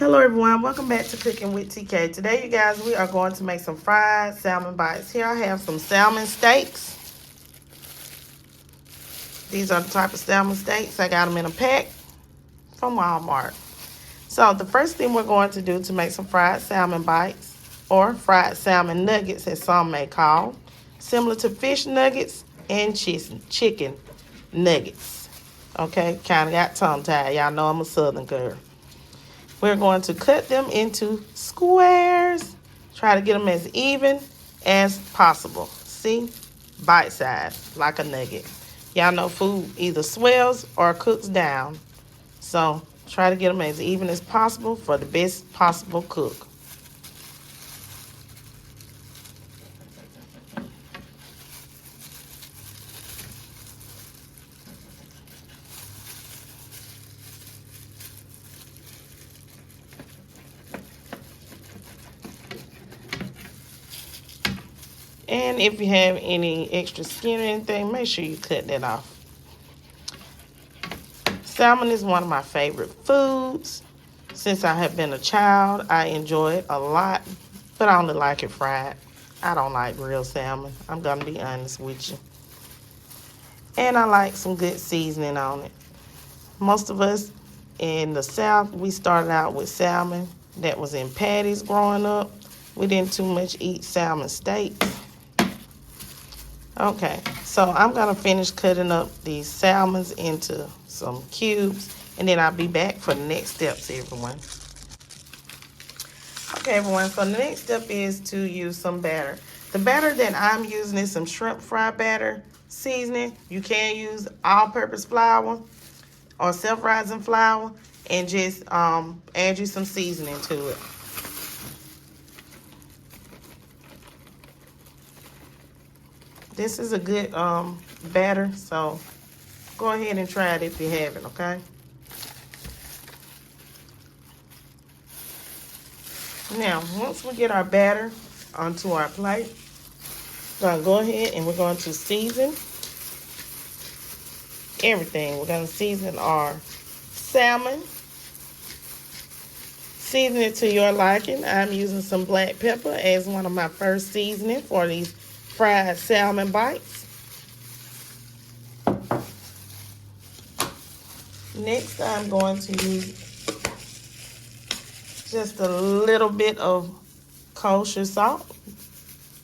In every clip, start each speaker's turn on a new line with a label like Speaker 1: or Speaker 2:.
Speaker 1: Hello everyone, welcome back to Cooking with TK. Today you guys, we are going to make some fried salmon bites. Here I have some salmon steaks. These are the type of salmon steaks. I got them in a pack from Walmart. So the first thing we're going to do to make some fried salmon bites, or fried salmon nuggets as some may call, similar to fish nuggets and chicken nuggets. Okay, kind of got tongue tied. Y'all know I'm a southern girl. We're going to cut them into squares. Try to get them as even as possible. See? Bite size, like a nugget. Y'all know food either swells or cooks down. So try to get them as even as possible for the best possible cook. And if you have any extra skin or anything, make sure you cut that off. Salmon is one of my favorite foods. Since I have been a child, I enjoy it a lot, but I only like it fried. I don't like grilled salmon. I'm going to be honest with you. And I like some good seasoning on it. Most of us in the South, we started out with salmon that was in patties growing up. We didn't too much eat salmon steaks. Okay, so I'm going to finish cutting up these salmons into some cubes, and then I'll be back for the next steps, everyone. Okay, everyone, so the next step is to use some batter. The batter that I'm using is some shrimp fry batter seasoning. You can use all-purpose flour or self-rising flour and just add you some seasoning to it. This is a good batter, so go ahead and try it if you haven't, okay? Now, once we get our batter onto our plate, we're going to go ahead and we're going to season everything. We're going to season our salmon. Season it to your liking. I'm using some black pepper as one of my first seasoning for these fried salmon bites. Next, I'm going to use just a little bit of kosher salt.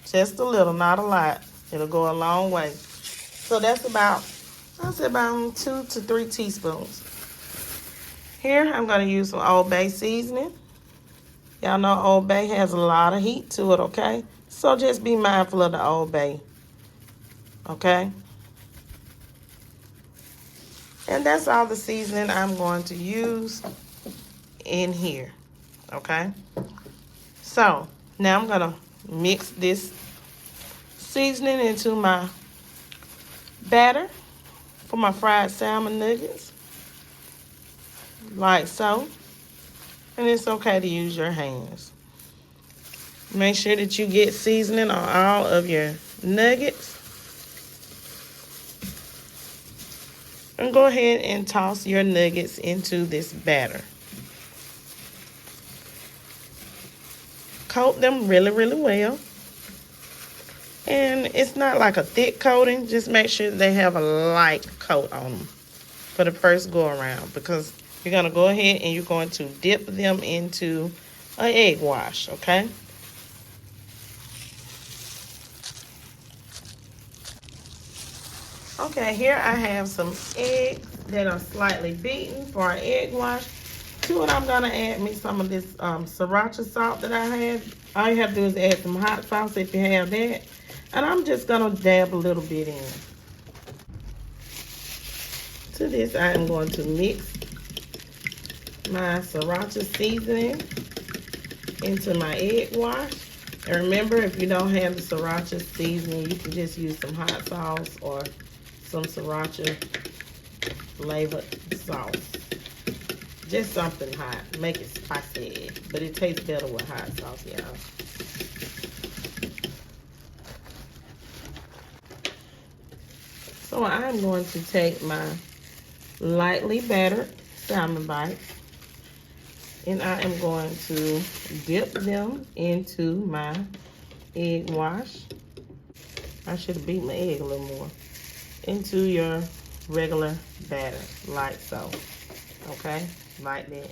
Speaker 1: Just a little, not a lot. It'll go a long way. So that's about, I'll say about 2 to 3 teaspoons. Here, I'm going to use some Old Bay seasoning. Y'all know Old Bay has a lot of heat to it, okay? So just be mindful of the Old Bay, okay? And that's all the seasoning I'm going to use in here, okay? So now I'm gonna mix this seasoning into my batter for my fried salmon nuggets, like so. And it's okay to use your hands. Make sure that you get seasoning on all of your nuggets. And go ahead and toss your nuggets into this batter. Coat them really, really well. And it's not like a thick coating. Just make sure they have a light coat on them for the first go around, because you're going to go ahead and you're going to dip them into an egg wash, okay? Okay, here I have some eggs that are slightly beaten for our egg wash. To it, I'm going to add me some of this sriracha salt that I have. All you have to do is add some hot sauce if you have that. And I'm just going to dab a little bit in. To this, I am going to mix my sriracha seasoning into my egg wash. And remember, if you don't have the sriracha seasoning, you can just use some hot sauce or some sriracha flavored sauce. Just something hot. Make it spicy, but it tastes better with hot sauce, y'all. So I'm going to take my lightly battered salmon bites And I am going to dip them into my egg wash. I should have beat my egg a little more. Into your regular batter, like so. Okay, like that.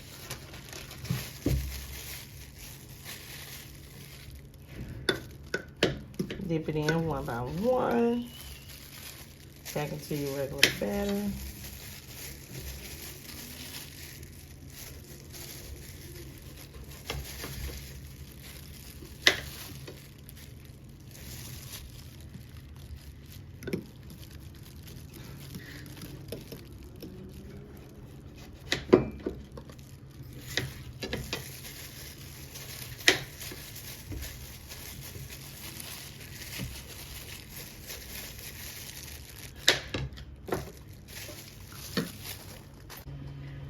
Speaker 1: Dip it in one by one. Back into your regular batter.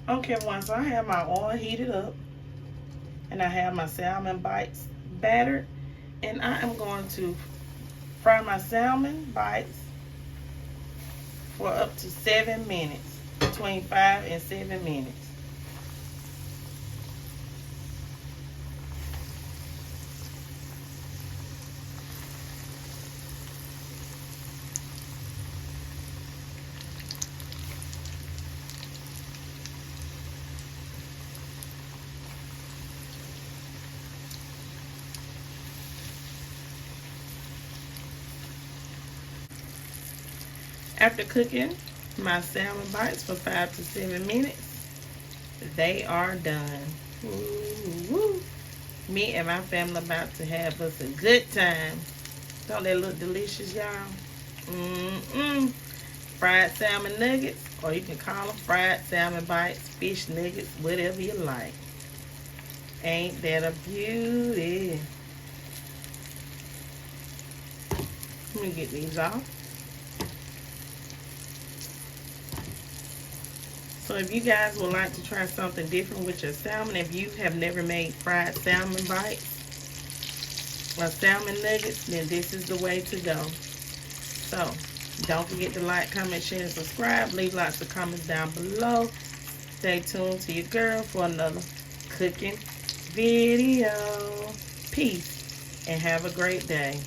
Speaker 1: Okay, everyone, so I have my oil heated up and I have my salmon bites battered, and I am going to fry my salmon bites for up to 7 minutes, between 5 and 7 minutes. After cooking my salmon bites for 5 to 7 minutes, they are done. Woo-woo. Me and my family about to have us a good time. Don't they look delicious, y'all? Fried salmon nuggets, or you can call them fried salmon bites, fish nuggets, whatever you like. Ain't that a beauty? Let me get these off. So if you guys would like to try something different with your salmon, if you have never made fried salmon bites or salmon nuggets, then this is the way to go. So don't forget to like, comment, share, and subscribe. Leave lots of comments down below. Stay tuned to your girl for another cooking video. Peace and have a great day.